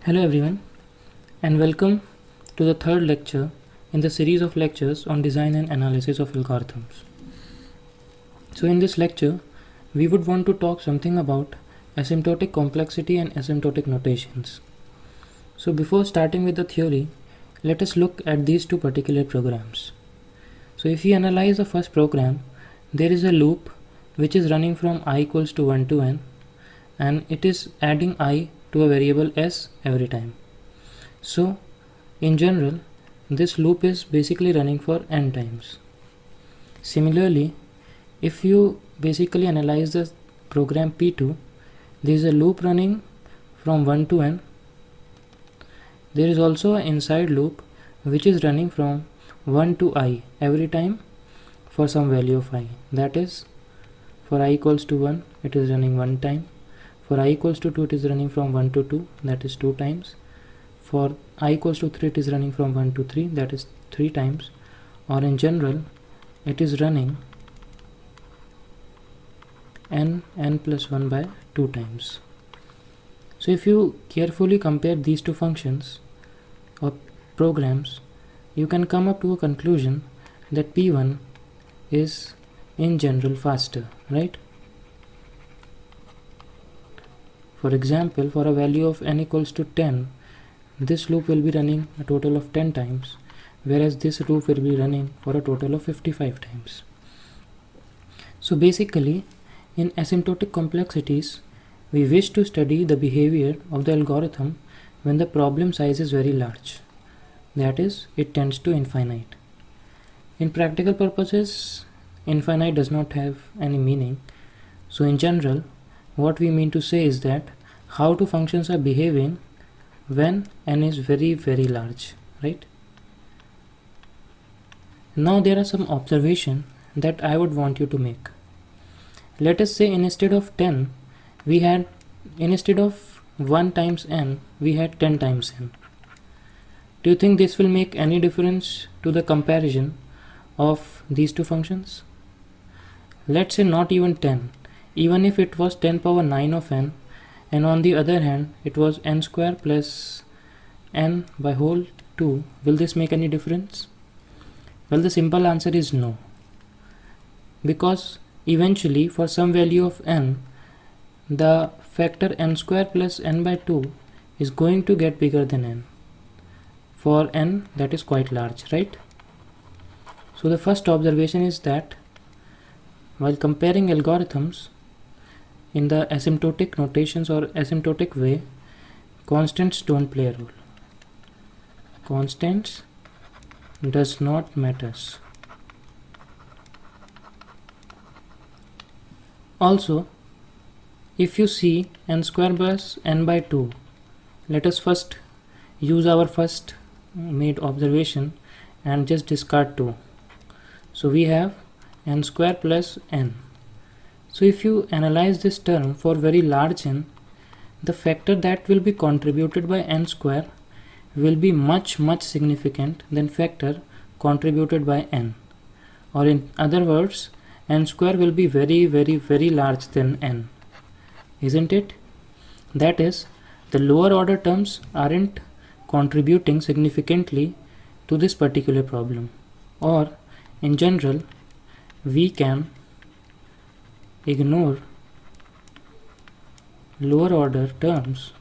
Hello everyone, and welcome to the third lecture in the series of lectures on design and analysis of algorithms. So in this lecture, we would want to talk something about asymptotic complexity and asymptotic notations. So before starting with the theory, let us look at these two particular programs. So if we analyze the first program, there is a loop which is running from I equals to 1 to n, and it is adding I to a variable s every time. So in general, this loop is basically running for n times. Similarly, if you basically analyze the program P2, there is a loop running from 1 to n. There is also an inside loop which is running from 1 to I every time for some value of I. That is, for I equals to 1, it is running 1 time. For I equals to 2, it is running from 1 to 2, that is 2 times. For I equals to 3, it is running from 1 to 3, that is 3 times. Or in general, it is running n plus 1 by 2 times. So if you carefully compare these two functions or programs, you can come up to a conclusion that P1 is in general faster, right? For example, for a value of n equals to 10, this loop will be running a total of 10 times, whereas this loop will be running for a total of 55 times. So basically, in asymptotic complexities, we wish to study the behavior of the algorithm when the problem size is very large. That is, it tends to infinite. In practical purposes, infinite does not have any meaning. So in general, what we mean to say is that how two functions are behaving when n is very large, right? Now there are some observations that I would want you to make. Let us say instead of 10, instead of 1 times n, we had 10 times n. Do you think this will make any difference to the comparison of these two functions? Let's say not even 10. Even if it was 10 power 9 of n, and on the other hand it was n square plus n by whole 2, will this make any difference? Well, the simple answer is no, because eventually for some value of n, the factor n square plus n by 2 is going to get bigger than n. For n, that is quite large, right? So the first observation is that while comparing algorithms in the asymptotic notations or asymptotic way, constants don't play a role. Constants does not matters. Also, if you see n square plus n by 2, let us first use our first made observation and just discard 2. So we have n square plus n. So if you analyze this term for very large n, the factor that will be contributed by n square will be much significant than factor contributed by n. Or in other words, n square will be very large than n. Isn't it? That is, the lower order terms aren't contributing significantly to this particular problem. Or in general, we can ignore lower order terms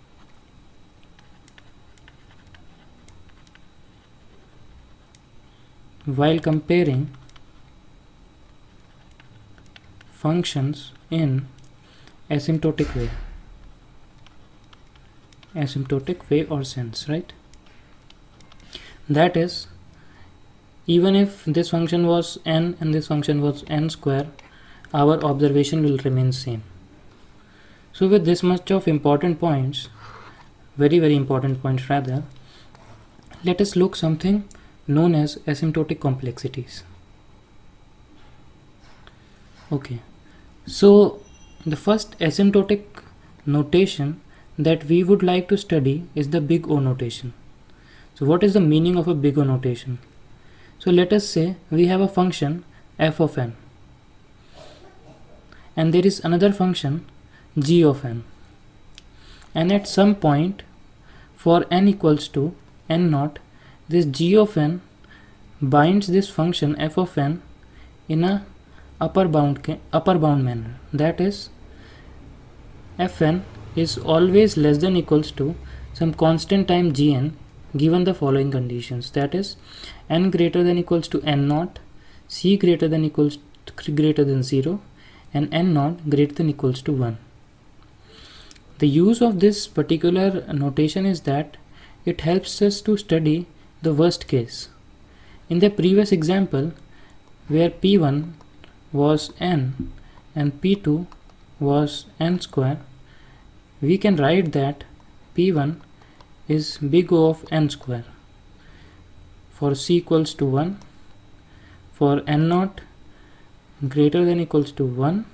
while comparing functions in asymptotic way or sense, right? That is, even if this function was n and this function was n square, our observation will remain same. So with this much of important points, very important points rather, let us look something known as asymptotic complexities. Okay, so the first asymptotic notation that we would like to study is the big O notation. So what is the meaning of a big O notation? So let us say we have a function f of n, and there is another function g of n, and at some point for n equals to n naught, this g of n binds this function f of n in a upper bound manner. That is, fn is always less than equals to some constant time gn given the following conditions. That is, n greater than equals to n naught, c greater than 0, and n naught greater than equals to 1. The use of this particular notation is that it helps us to study the worst case. In the previous example, where p1 was n and p2 was n square, we can write that p1 is big O of n square for c equals to 1, for n naught greater than equals to 1.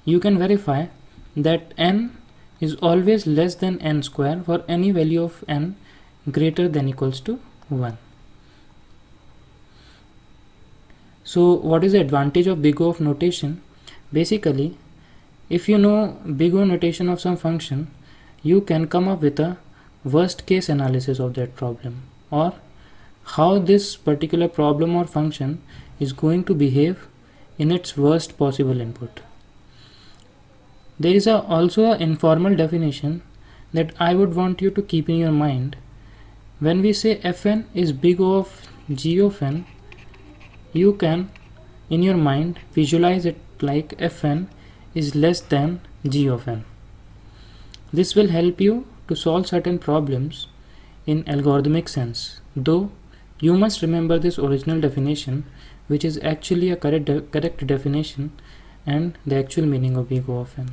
You can verify that n is always less than n square for any value of n greater than equals to 1. So what is the advantage of big O of notation? Basically, if you know big O notation of some function, you can come up with a worst case analysis of that problem, or how this particular problem or function is going to behave in its worst possible input. There is also an informal definition that I would want you to keep in your mind. When we say fn is big O of g of n, you can in your mind visualize it like fn is less than g of n. This will help you to solve certain problems in algorithmic sense, though you must remember this original definition, which is actually a correct definition and the actual meaning of big O of n.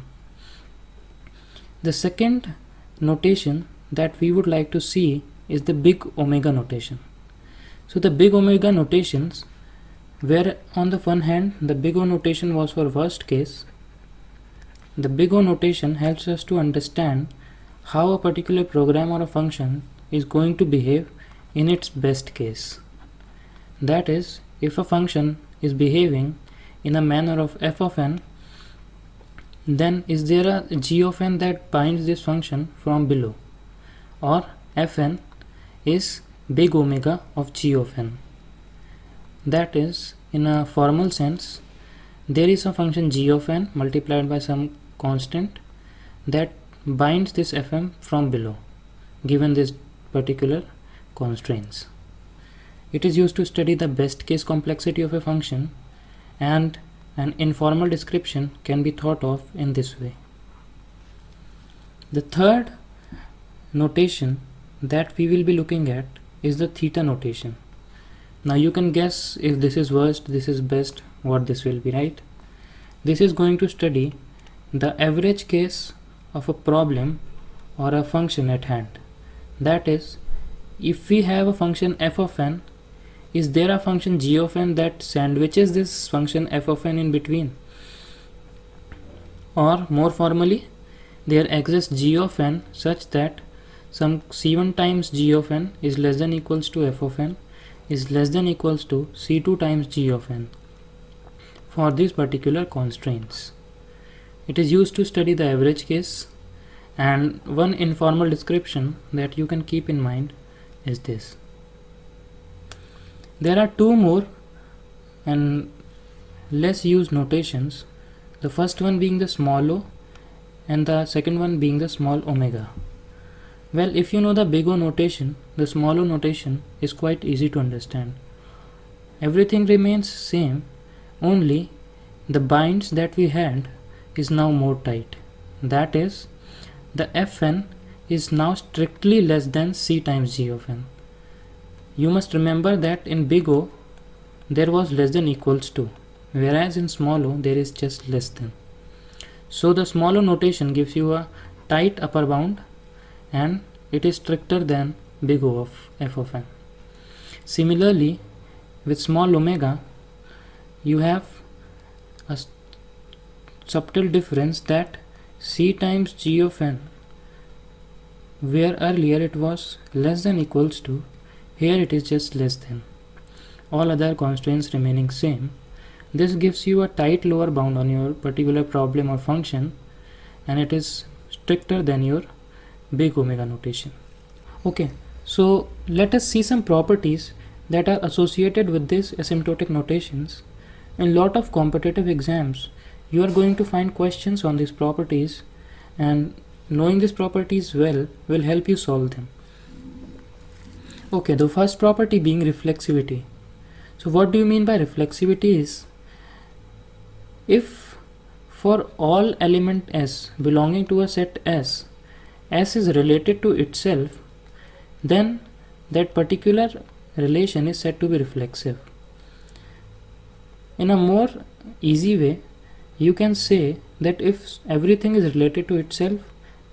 The second notation that we would like to see is the big omega notation. So the big omega notations, where on the one hand the big O notation was for worst case, the big O notation helps us to understand how a particular program or a function is going to behave in its best case. That is, if a function is behaving in a manner of f of n, then is there a g of n that binds this function from below, or fn is big omega of g of n. That is, in a formal sense, there is a function g of n multiplied by some constant that binds this fm from below given this particular constraints. It is used to study the best case complexity of a function, and an informal description can be thought of in this way. The third notation that we will be looking at is the theta notation. Now you can guess if this is worst, this is best, what this will be, right? This is going to study the average case of a problem or a function at hand. That is, if we have a function f of n, is there a function g of n that sandwiches this function f of n in between? Or more formally, there exists g of n such that some c1 times g of n is less than equals to f of n is less than equals to c2 times g of n for these particular constraints. It is used to study the average case, and one informal description that you can keep in mind is this. There are two more and less used notations, the first one being the small o and the second one being the small omega. Well, if you know the big O notation, the small o notation is quite easy to understand. Everything remains same, only the binds that we had is now more tight. That is, the fn is now strictly less than c times g of n. You must remember that in big O there was less than equals to, whereas in small o there is just less than. So the small o notation gives you a tight upper bound and it is stricter than big O of f of n. Similarly, with small omega, you have a subtle difference that c times g of n, where earlier it was less than equals to, here it is just less than. All other constraints remaining same. This gives you a tight lower bound on your particular problem or function, and it is stricter than your big omega notation. Okay, so let us see some properties that are associated with these asymptotic notations. In lot of competitive exams, you are going to find questions on these properties, and knowing these properties well will help you solve them. Okay, the first property being reflexivity. So what do you mean by reflexivity is, if for all element S belonging to a set S is related to itself, then that particular relation is said to be reflexive. In a more easy way, you can say that if everything is related to itself,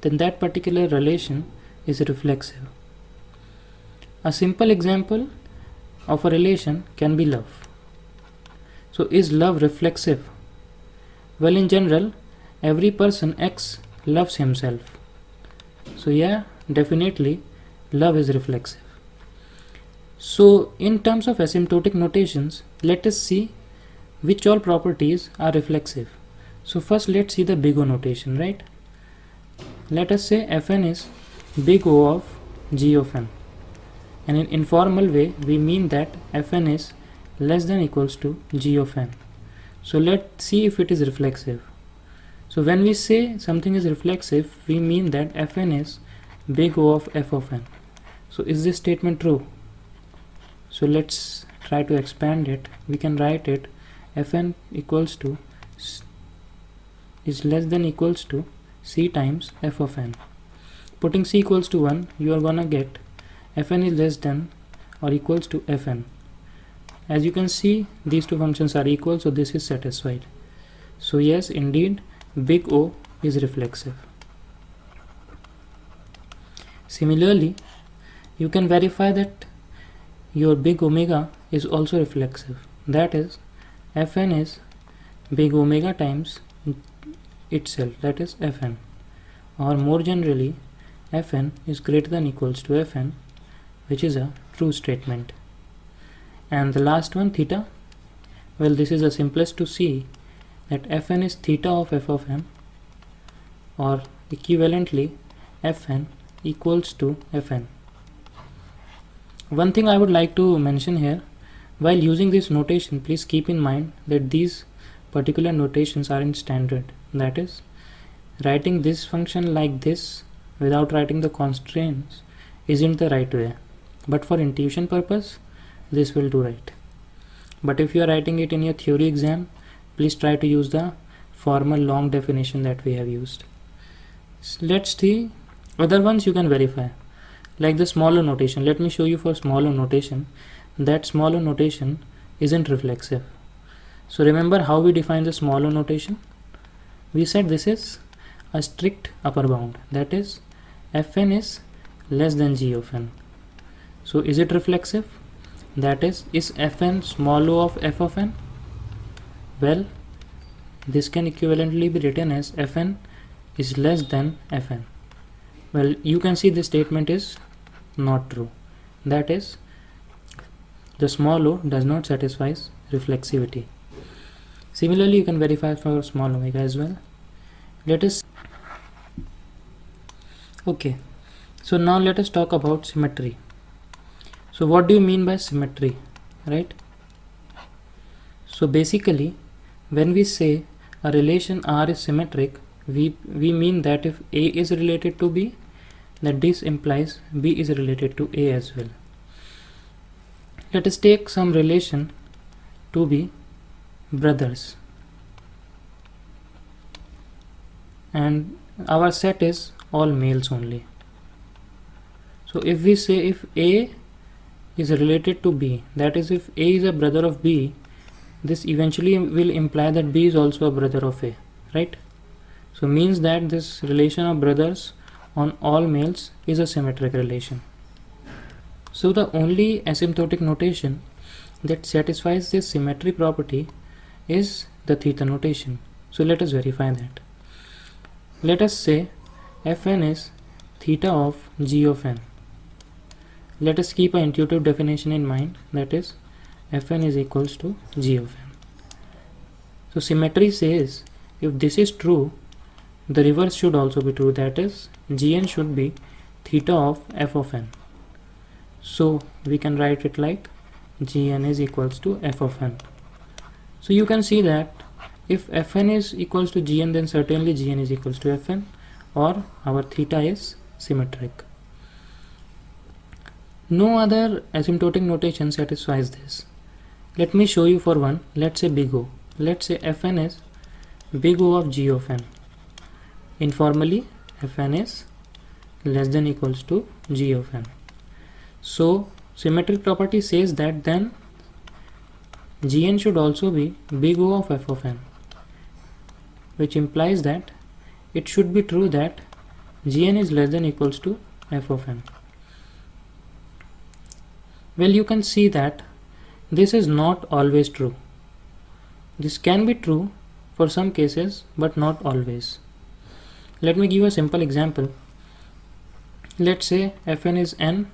then that particular relation is reflexive. A simple example of a relation can be love. So is love reflexive? Well, in general, every person X loves himself. So yeah, definitely love is reflexive. So in terms of asymptotic notations, let us see which all properties are reflexive. So first let's see the big O notation, right? Let us say Fn is big O of g of n. And in informal way, we mean that Fn is less than equals to g of n. So let's see if it is reflexive. So when we say something is reflexive, we mean that Fn is big O of f of n. So is this statement true? So let's try to expand it. We can write it Fn equals to is less than equals to c times f of n. Putting c equals to 1, you are gonna get Fn is less than or equals to Fn. As you can see, these two functions are equal, so this is satisfied. So yes, indeed, big O is reflexive. Similarly, you can verify that your big omega is also reflexive. That is, Fn is big omega times itself, that is Fn. Or more generally, Fn is greater than equals to Fn, which is a true statement. And the last one, theta, well, this is the simplest to see, that Fn is theta of f of m, or equivalently Fn equals to Fn. One thing I would like to mention here, while using this notation, please keep in mind that these particular notations are in standard. That is, writing this function like this without writing the constraints isn't the right way. But for intuition purpose, this will do right. But if you are writing it in your theory exam, please try to use the formal long definition that we have used. Let's see other ones you can verify, like the smaller notation. Let me show you for smaller notation that smaller notation isn't reflexive. So remember how we define the smaller notation? We said this is a strict upper bound, that is Fn is less than g of n. So is it reflexive? That is Fn small o of f of n? Well, this can equivalently be written as Fn is less than Fn. Well, you can see this statement is not true. That is, the small o does not satisfy reflexivity. Similarly, you can verify for small omega as well. Let us. Okay, so now let us talk about symmetry. So what do you mean by symmetry, right? So basically, when we say a relation R is symmetric, we mean that if A is related to B, that this implies B is related to A as well. Let us take some relation to be brothers, and our set is all males only. So if we say if A is related to B, that is if A is a brother of B, this eventually will imply that B is also a brother of A, right? So means that this relation of brothers on all males is a symmetric relation. So the only asymptotic notation that satisfies this symmetry property is the theta notation. So let us verify that. Let us say Fn is theta of g of n. Let us keep an intuitive definition in mind, that is Fn is equals to g of n. So symmetry says if this is true, the reverse should also be true, that is Gn should be theta of f of n. So we can write it like Gn is equals to f of n. So you can see that if Fn is equals to Gn, then certainly Gn is equals to Fn, or our theta is symmetric. No other asymptotic notation satisfies this. Let me show you for one. Let's say big O. Let's say Fn is big O of G of n. Informally, Fn is less than equals to G of n. So symmetric property says that then Gn should also be big O of f of n, which implies that it should be true that Gn is less than equals to f of n. Well, you can see that this is not always true. This can be true for some cases, but not always. Let me give a simple example. Let's say Fn is n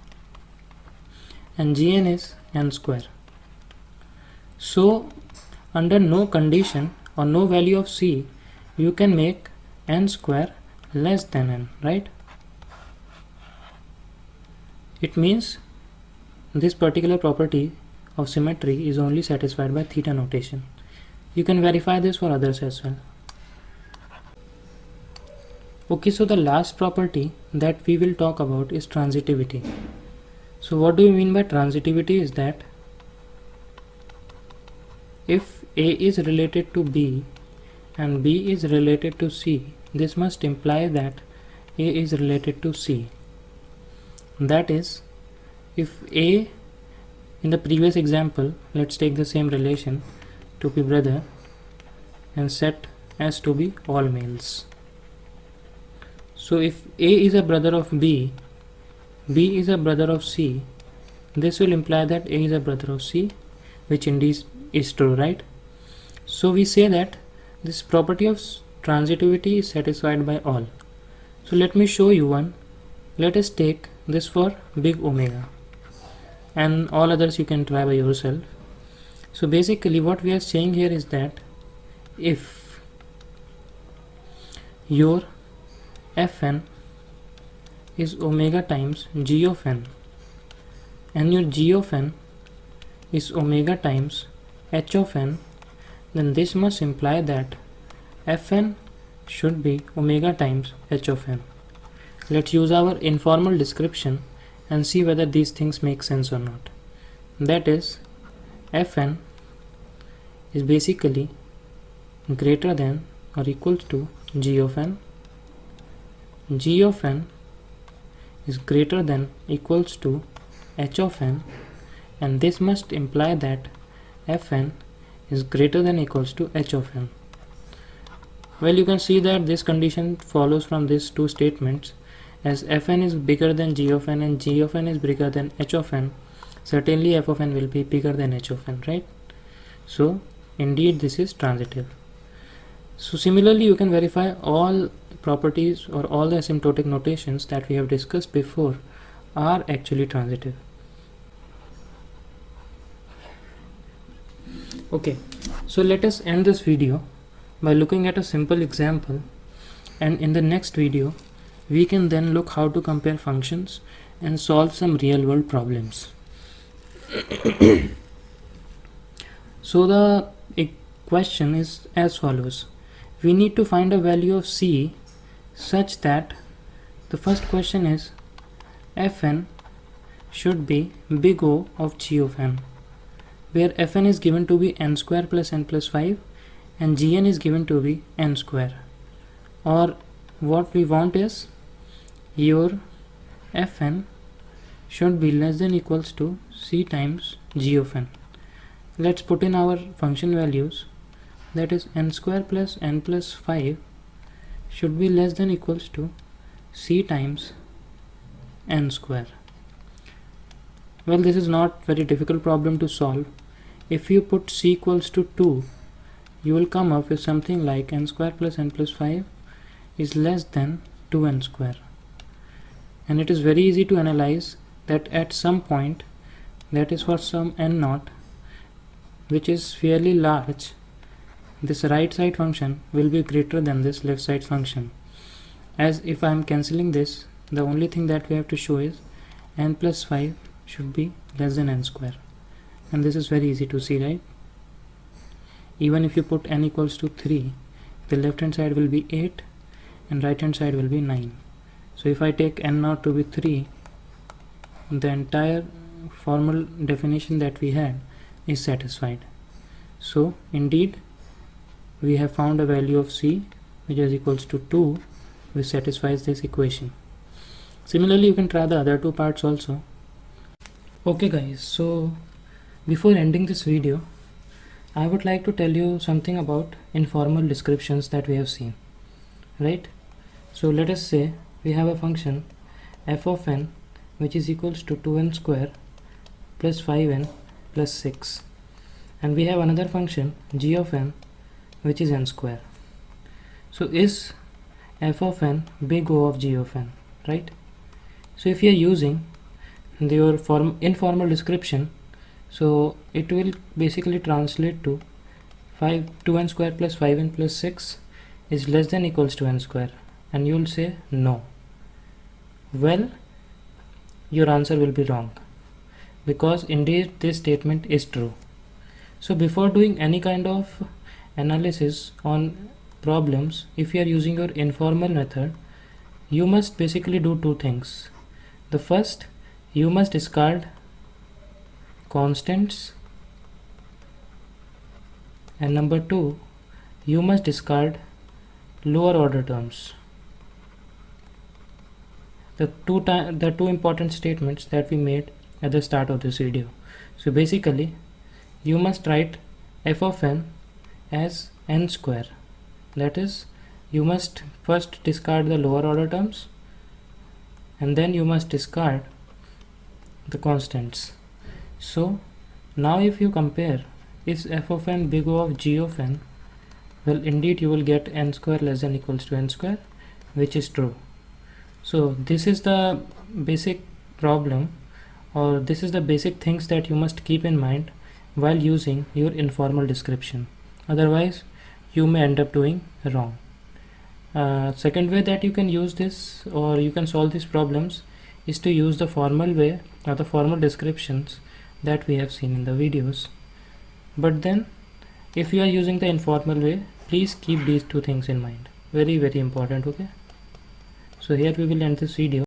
and Gn is n square. So under no condition or no value of c, you can make n square less than n, right? It means this particular property of symmetry is only satisfied by theta notation. You can verify this for others as well. Okay, so the last property that we will talk about is transitivity. So what do we mean by transitivity is that if A is related to B and B is related to C, this must imply that A is related to C. That is, if A, in the previous example, let's take the same relation to be brother and set as to be all males. So if A is a brother of B, B is a brother of C, this will imply that A is a brother of C, which indeed is true, right? So we say that this property of transitivity is satisfied by all. So let me show you one. Let us take this for big omega, and all others you can try by yourself. So basically what we are saying here is that if your Fn is omega times G of n and your G of n is omega times H of n, then this must imply that Fn should be omega times H of n. Let's use our informal description and see whether these things make sense or not. That is, Fn is basically greater than or equals to G of n. G of n is greater than equals to H of n, and this must imply that Fn is greater than equals to H of n. Well, you can see that this condition follows from these two statements. As Fn is bigger than G of n and G of n is bigger than H of n, certainly F of n will be bigger than H of n, right? So indeed this is transitive. So similarly you can verify all properties or all the asymptotic notations that we have discussed before are actually transitive. Okay, so let us end this video by looking at a simple example, and in the next video we can then look how to compare functions and solve some real world problems. So the question is as follows. We need to find a value of c such that the first question is Fn should be big O of G of n, where Fn is given to be n square plus n plus 5 and Gn is given to be n square. Or what we want is your Fn should be less than equals to c times G of n. Let's put in our function values. That is n square plus n plus 5 should be less than equals to c times n square. Well, this is not very difficult problem to solve. If you put c equals to 2, you will come up with something like n square plus n plus 5 is less than 2n square. And it is very easy to analyze that at some point, that is for some n naught, which is fairly large, this right side function will be greater than this left side function. as if I am cancelling this, the only thing that we have to show is n plus 5 should be less than n square, and this is very easy to see, right? Even if you put n equals to 3, the left hand side will be 8 and right hand side will be 9. So if I take n now to be 3, the entire formal definition that we had is satisfied. So indeed we have found a value of c which is equals to 2, which satisfies this equation. Similarly, you can try the other two parts also. Okay guys, so before ending this video, I would like to tell you something about informal descriptions that we have seen, right? So let us say we have a function f of n which is equals to 2n square plus 5n plus 6, and we have another function g of n which is n square. So is f of n big O of g of n, right? So if you are using your informal description, so it will basically translate to 2n square plus 5n plus 6 is less than equals to n square, and you will say no. Well, your answer will be wrong, because indeed this statement is true. So before doing any kind of analysis on problems, if you are using your informal method, you must basically do two things. The first, you must discard constants, and number two, you must discard lower order terms. The two important statements that we made at the start of this video. So basically you must write f of n as n square, that is, you must first discard the lower order terms and then you must discard the constants. So now if you compare, is f of n big O of g of n, well, indeed you will get n square less than equals to n square, which is true. So this is the basic problem, or this is the basic things that you must keep in mind while using your informal description. Otherwise you may end up doing wrong. Second way that you can use this, or you can solve these problems, is to use the formal way or the formal descriptions that we have seen in the videos. But then if you are using the informal way, please keep these two things in mind. Very important, okay? So here we will end this video.